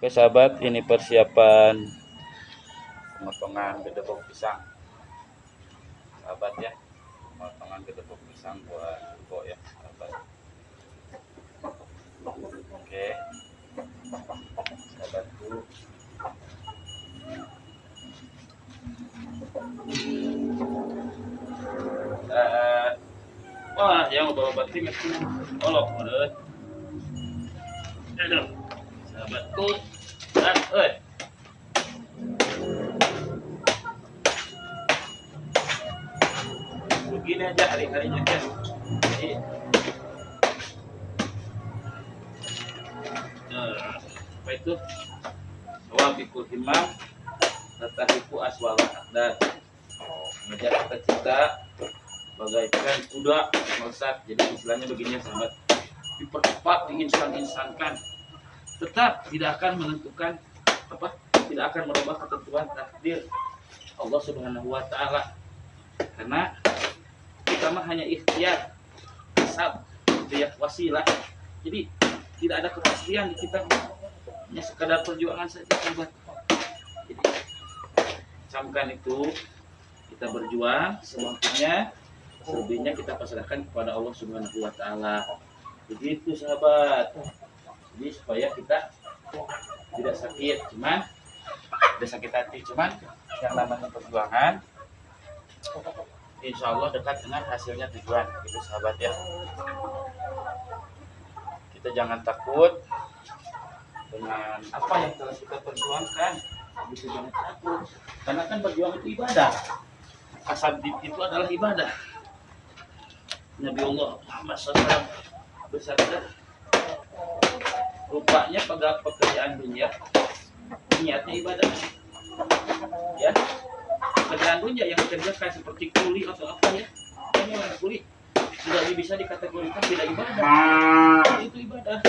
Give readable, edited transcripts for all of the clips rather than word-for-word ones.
Oke sahabat, ini persiapan pemotongan gedebok pisang. Sahabat ya, pemotongan gedebok pisang buat ibu ya, sahabat. Oke, sahabatku. Wah, yang bawa batik itu olok, aduh, sahabatku. Dan, begini aja hari-harinya guys. Jadi, apa itu? Wabikul himam, tatahiku aswala dan mengejar cita-cita bagaikan kuda melesat. Jadi istilahnya begini sahabat, dipercepat, diinstan-instankan, tetap tidak akan menentukan tidak akan merubah ketentuan takdir Allah Subhanahu wa taala, karena kita mah hanya ikhtiar, kasab, ya, wasilah. Jadi tidak ada kepastian di kita, hanya sekadar perjuangan saja sahabat. Jadi camkan itu, kita berjuang semampunya, selebihnya kita pasrahkan kepada Allah Subhanahu wa taala. Begitu sahabat. Jadi supaya kita tidak sakit, tidak sakit hati, yang namanya perjuangan insya Allah dekat dengan hasilnya tujuan. Itu sahabat ya. Kita jangan takut dengan apa yang telah kita perjuangkan. Itu jangan takut, karena kan berjuang itu ibadah. Kasab itu adalah ibadah. Nabi Allah Muhammad SAW bersabda, rupanya pada pekerjaan dunia niatnya ibadah, ya. Pekerjaan dunia yang dikerjakan seperti kuli atau apa ya, ini orang kuli tidak bisa dikategorikan tidak ibadah. Itu ibadah,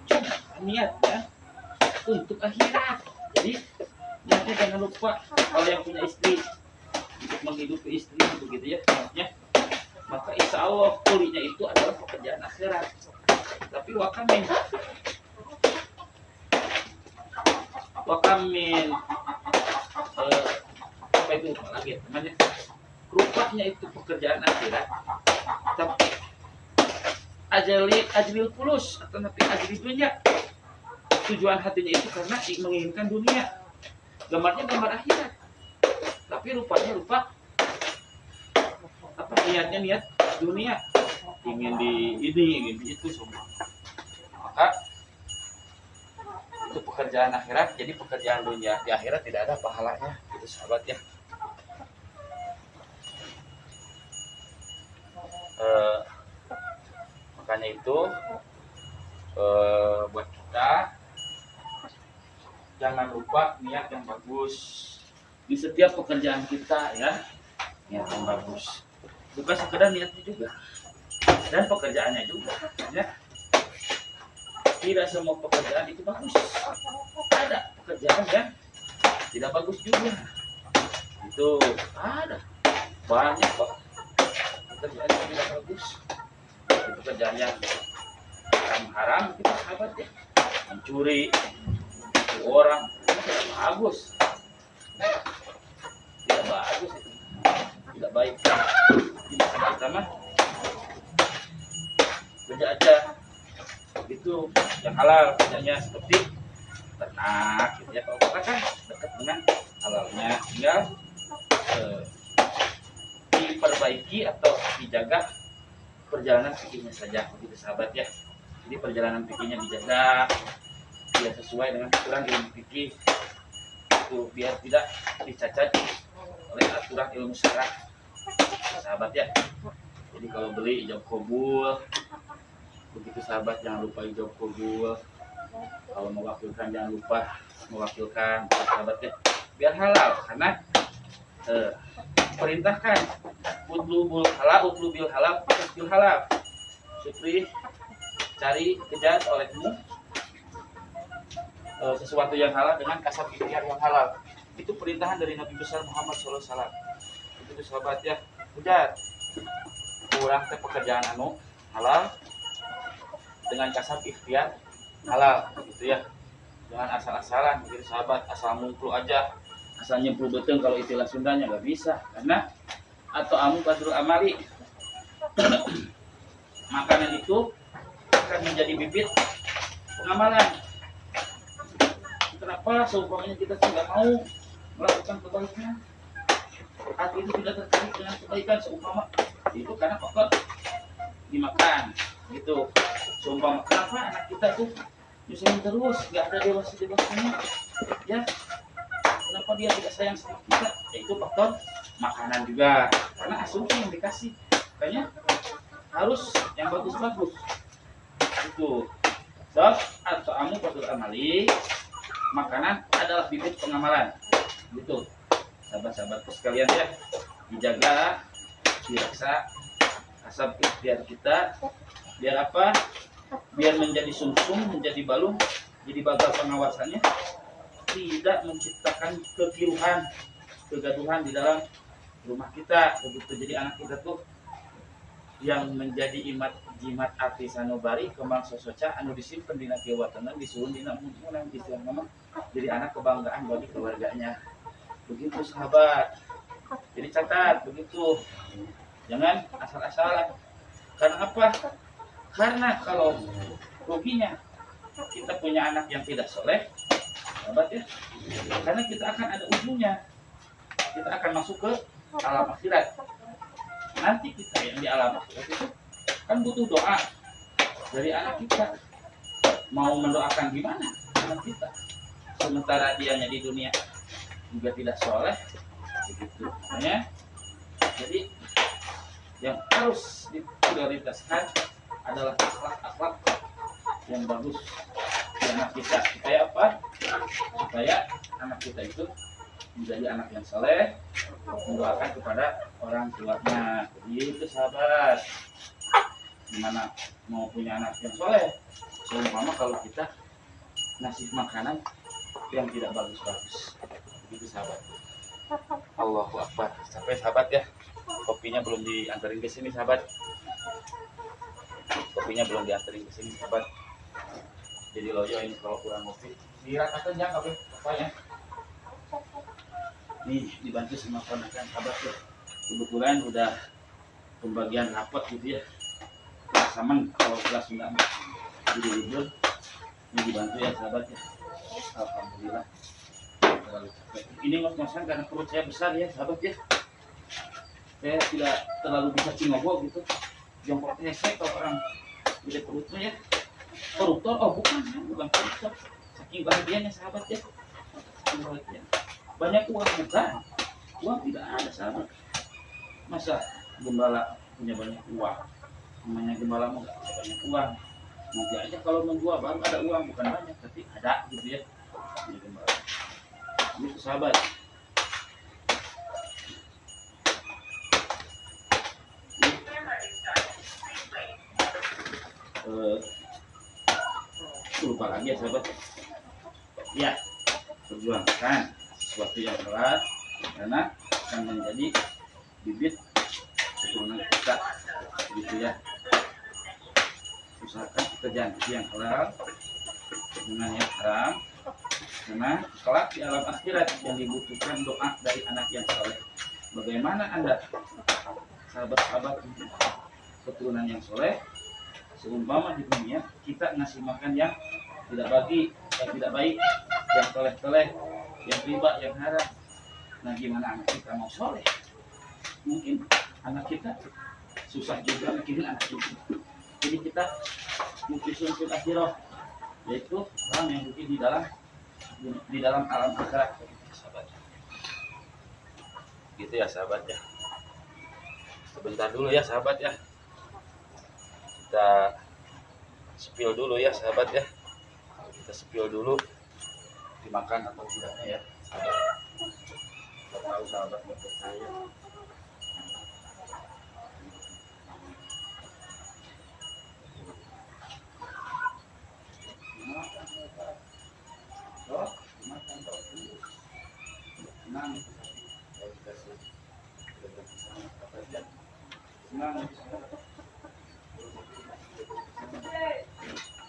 cuma niatnya untuk akhirat. Jadi niatnya jangan lupa, kalau yang punya istri untuk menghidupi istri begitu ya niatnya, maka insya Allah kulinya itu adalah pekerjaan akhirat. Tapi wakamin apa itu lagi namanya, rupanya itu pekerjaan akhirat, tapi ajril fulus atau nanti ajril dunia, tujuan hatinya itu karena menginginkan dunia, gambarnya gambar akhirat, tapi rupanya niatnya niat dunia, ingin di itu semua. Maka itu pekerjaan akhirat, jadi pekerjaan dunia di akhirat tidak ada pahalanya. Itu sahabat ya. Makanya itu buat kita jangan lupa niat yang bagus di setiap pekerjaan kita ya, niat yang bagus, bukan sekedar niatnya juga dan pekerjaannya juga ya. Tidak semua pekerjaan itu bagus, ada pekerjaan yang tidak bagus juga, itu ada banyak kok pekerjaan yang tidak bagus. Itu pekerjaan yang haram kita sahabat ya, mencuri orang itu tidak bagus, tidak bagus, itu tidak baik. Jadi kita mah kerja aja itu yang halal, kerjanya seperti ternak gitu ya. Kalau kita kan dekat dengan halalnya, tinggal diperbaiki atau dijaga perjalanan fikihnya saja, begitu sahabat ya. Jadi perjalanan fikihnya dijaga biar sesuai dengan aturan ilmu fikih itu, biar tidak dicacat oleh aturan ilmu syara, sahabat ya. Jadi kalau beli ijab kabul, begitu sahabat, jangan lupa ijab kabul. Kalau mewakilkan jangan lupa mewakilkan, sahabat ya, biar halal, karena perintahkan utlubul halal, utlubil halal, utlubil halal. Supri cari kejar olehmu sesuatu yang halal dengan kasab ikhtiar yang halal. Itu perintahan dari Nabi besar Muhammad SAW. Itu sahabat ya, kejar kurang ke pekerjaan halal dengan kasab ikhtiar halal gitu ya. Jangan asal-asalan gitu sahabat, asal ngumpul aja, asal nyemplung beteng kalau istilah Sundanya nggak bisa. Karena atau amu kasrul amali, makanan itu akan menjadi bibit pengamalan. Kenapa seumpamanya kita tidak mau melakukan kebaikan, hati itu tidak tertarik dengan kebaikan seumpama itu karena faktor dimakan gitu. Seumpama kenapa anak kita tuh nyusahin terus, nggak ada dewasa-dewasanya ya, kenapa dia tidak sayang sama kita, yaitu faktor makanan juga, karena asumsi yang dikasih makanya harus yang bagus-bagus itu. Sebab atau amu fatul amali, makanan adalah bibit pengamalan gitu. Sahabat-sahabatku sekalian ya, dijaga, dirasa asap ikhtiar kita, biar apa? Biar menjadi sumsum, menjadi balung, jadi bagal pengawasannya, tidak menciptakan kekiruhan, kegaduhan di dalam rumah kita begitu. Jadi anak kita tuh yang menjadi imat jimat ati sanubari kembang sosoca anu disimpen dina kiwatanan disuhun dina munang istilah nama, jadi anak kebanggaan bagi keluarganya begitu sahabat. Jadi catat begitu, jangan asal-asalan. Karena apa? Karena kalau ruginya kita punya anak yang tidak soleh sahabat ya, karena kita akan ada ujungnya, kita akan masuk ke alam akhirat. Nanti kita yang di alam akhirat itu kan butuh doa dari anak kita. Mau mendoakan gimana anak kita, sementara dianya di dunia juga tidak soleh begitu. Makanya jadi yang harus diprioritaskan adalah akhlak-akhlak yang bagus di anak kita, supaya apa? Supaya anak kita itu menjadi anak yang soleh, mendoakan kepada orang tuanya. Begitu sahabat. Gimana mau punya anak yang soleh? Seumpama kalau kita ngasih makanan yang tidak bagus-bagus. Begitu sahabat. Allahu Akbar. Sampai sahabat ya. Kopinya belum diantarin ke sini sahabat. Kopinya belum diantarin ke sini sahabat. Jadi loyo ini kalau kurang kopi. Diratakan ya kopi bapaknya. Nih dibantu sama ponakan sahabat ya. Kebetulan udah pembagian rapot gitu ya. Saman kalau kelas enggak jadi libur. Ini dibantu ya sahabat ya. Alhamdulillah. Ini ngos-ngosan karena perut saya besar ya sahabat ya. Saya tidak terlalu bisa cingobo gitu. Jongkok hese kalau orang gede perutnya ya. Koruptor, oh bukan koruptor. Saking bahagianya sahabat ya. Bahagia. Banyak uang bukan. Uang tidak ada sahabat. Masa gembala punya banyak uang? Namanya gembala mau nggak punya banyak uang. Nanti aja kalau menjual baru ada uang, bukan banyak tapi ada gitu ya. Punya gembala. Itu sahabat. Lupa lagi ya sahabat ya, perjuangkan sesuatu yang keras karena akan menjadi bibit keturunan kita gitu ya. Usahakan pekerjaan yang halal dengan yang haram, karena kelak di alam akhirat yang dibutuhkan doa dari anak yang soleh. Bagaimana Anda sahabat-sahabat keturunan yang soleh, seumpama di dunia kita ngasih makan yang tidak tidak baik, yang toleh-toleh, yang riba, yang haram. Nah gimana anak kita mau soleh? Mungkin anak kita susah juga mikirin anak kita. Jadi kita mungkin fil akhirah, yaitu orang yang rugi di dalam alam akhirat, sahabat. Gitu ya sahabat ya. Sebentar dulu ya sahabat ya. Kita spill dulu ya sahabat ya. Kita spill dulu dimakan atau tidaknya ya sahabat. Kita tahu sahabat nggak percaya.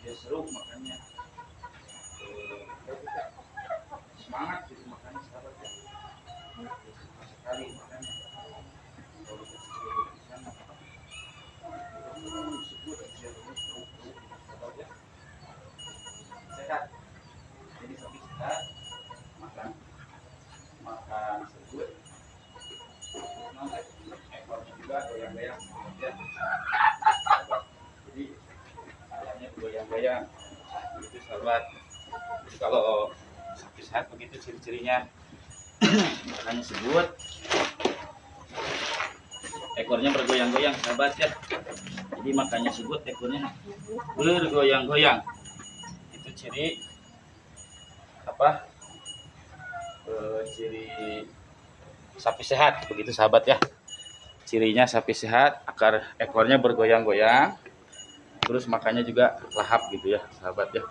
Dia seru makannya. semangat gitu makanya sahabat ya. Suka sekali makanya kalau kita sudah di sana sebut biar terus sahabat ya. Sehat. Jadi sapi sehat makan makan sebut nanti ekornya juga goyang-goyang ya. Jadi ayamnya goyang-goyang itu sahabat. Jadi kalau sapi sehat begitu ciri-cirinya. Makanya sebut ekornya bergoyang-goyang sahabat ya. Jadi makanya sebut ekornya bergoyang-goyang. Itu ciri apa? Ciri sapi sehat begitu sahabat ya. Cirinya sapi sehat ekornya bergoyang-goyang. Terus makanya juga lahap gitu ya sahabat ya.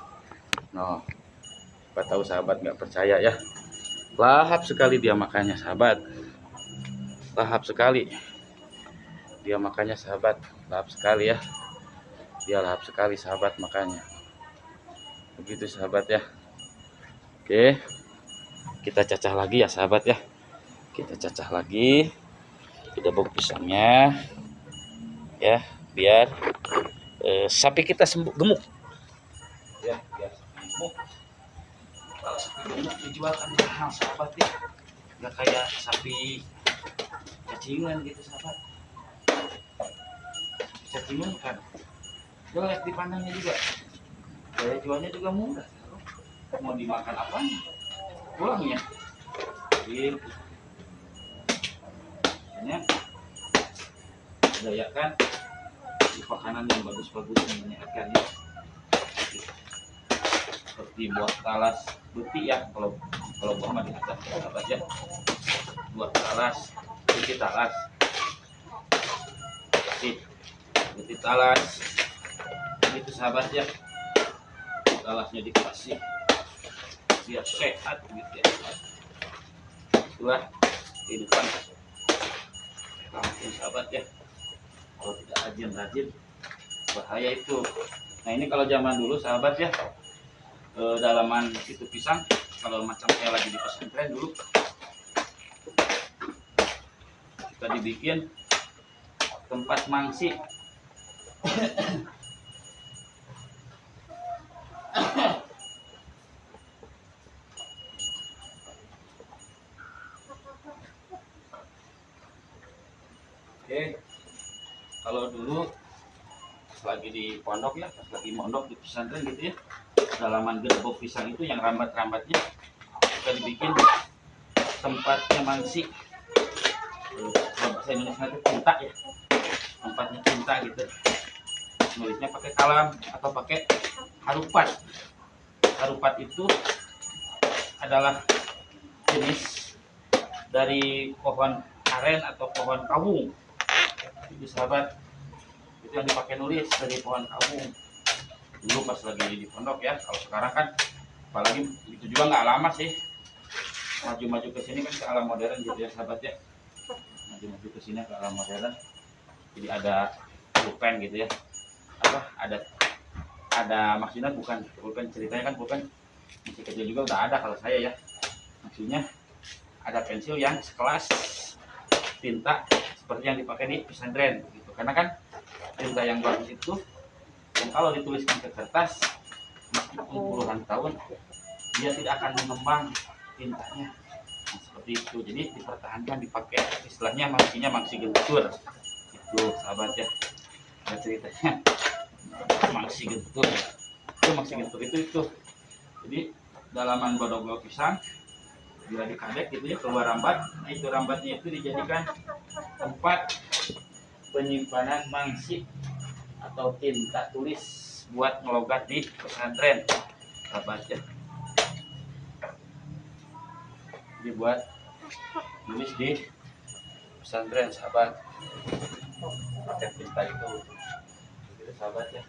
Nah, siapa tahu sahabat nggak percaya ya. Lahap sekali dia makannya sahabat. Lahap sekali. Dia makannya sahabat. Lahap sekali ya. Dia lahap sekali sahabat makannya. Begitu sahabat ya. Oke. Kita cacah lagi ya sahabat ya. Kita cacah lagi. Kita bok pisangnya. Ya, biar sapi kita sembuh gemuk. Ya, biar sapi gemuk. Kalau sapi gemuk dijual kan mahal sahabat ya. Nggak kayak sapi cacingan gitu sahabat. Cacingan kan jelek dipandangnya juga. Daya jualnya juga murah. Mau dimakan apanya? Pulangnya. Gitu. Hanya dayakan di makanan yang bagus-bagus yang menyehatkan ya. Seperti buah talas putih ya, kalau buah mah di atas sahabat ya. Buah talas, putih talas. Putih talas. Itu sahabat ya. Talasnya dikasih biar sehat gitu ya. Itulah kehidupan kampung sahabat ya. Kalau tidak rajin-rajin bahaya itu. Nah ini kalau zaman dulu sahabat ya, dalaman itu pisang kalau macam saya lagi di pesantren dulu kita dibikin tempat mangsi. Oke, kalau dulu pas lagi di pondok ya, pas lagi mondok di pesantren gitu ya, dalaman gerbok pisang itu yang rambat-rambatnya kita dibikin tempatnya mangsi. Kalau bahasa Indonesia itu cinta ya, tempatnya cinta gitu. Nulisnya pakai kalam atau pakai harupat. Harupat itu adalah jenis dari pohon aren atau pohon kawung. Itu sahabat, itu yang dipakai nulis dari pohon kawung dulu pas lagi di pondok ya. Kalau sekarang kan apalagi itu juga nggak lama sih, maju-maju ke sini kan ke alam modern gitu ya sahabat ya. Maju-maju ke sini ke alam modern, jadi ada pulpen gitu ya. Apa ada maksudnya bukan pulpen, ceritanya kan pulpen masih kecil juga udah ada kalau saya ya. Maksudnya ada pensil yang sekelas tinta seperti yang dipakai di pesantren gitu. Karena kan tinta yang bagus itu yang kalau dituliskan ke kertas meskipun puluhan tahun dia tidak akan mengembang tintanya. Nah, seperti itu. Jadi dipertahankan, dipakai istilahnya mangsi gentur. Itu sahabat ya. Ada ceritanya mangsi gentur. Itu mangsi gentur itu. Jadi dalaman bodog pisang bila dikadek gitu ya keluar rambat. Nah itu rambatnya itu dijadikan tempat penyimpanan mangsi atau tinta tulis buat ngelogat di pesantren sahabat ya. Dibuat tulis di pesantren sahabat pakai tinta itu. Begitu sahabat ya.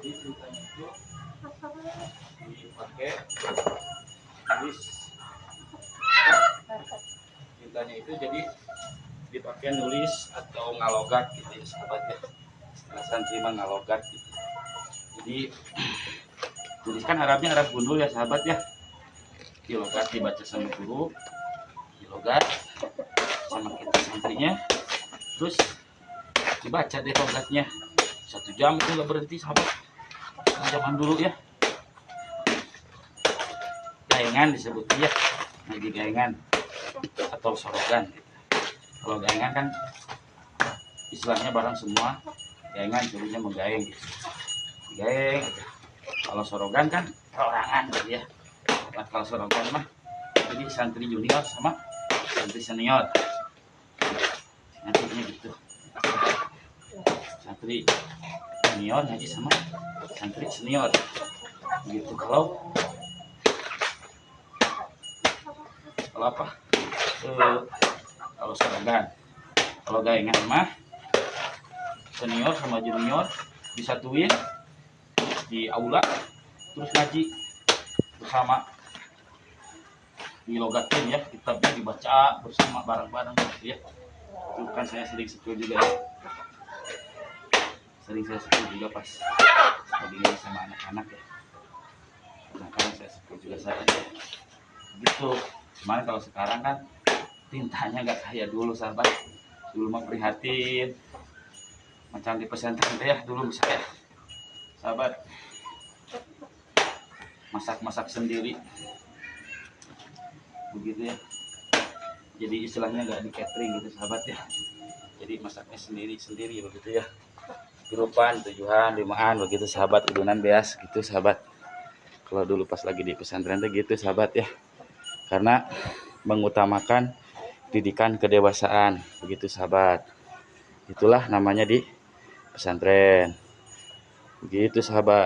Jadi tintanya itu dipakai tulis, tintanya itu jadi dipakai nulis atau ngalogat gitu ya sahabat ya. Istilah santri mah ngalogat gitu. Jadi tuliskan Arabnya Arab gundul ya sahabat ya. Dilogat dibaca sama guru, dilogat sama kita santrinya, terus dibaca deh logatnya. 1 jam itu nggak berhenti sahabat. Zaman dulu ya. Gaengan disebutnya ya, ngaji gaengan atau sorogan. Kalau gaengan kan istilahnya barang semua, gaengan jadinya menggaeng gitu. Gaeng. Kalau sorogan kan perorangan gitu ya. Nah, kalau sorogan mah jadi santri junior sama santri senior. Nantinya gitu. Santri junior ngaji sama santri senior. Gitu kalau apa? Kalau sorogan. Kalau gaengan mah senior sama junior disatuin di aula terus ngaji bersama, dilogatin ya, kitabnya dibaca bersama bareng-bareng gitu ya. Itu kan saya sering sekul juga ya. Sering saya sekul juga pas lagi sama anak-anak ya. Kadang-kadang saya sekul juga saya gitu. Cuman kalau sekarang kan tintanya nggak kayak dulu sahabat. Dulu mah prihatin macam di pesantren ya dulu saya sahabat, masak-masak sendiri begitu ya. Jadi istilahnya nggak di catering gitu sahabat ya. Jadi masaknya sendiri begitu ya. Grupan, 7-an, 5-an begitu sahabat, udunan beas gitu sahabat. Kalau dulu pas lagi di pesantren tuh gitu sahabat ya. Karena mengutamakan didikan kedewasaan begitu sahabat. Itulah namanya di pesantren. Begitu sahabat.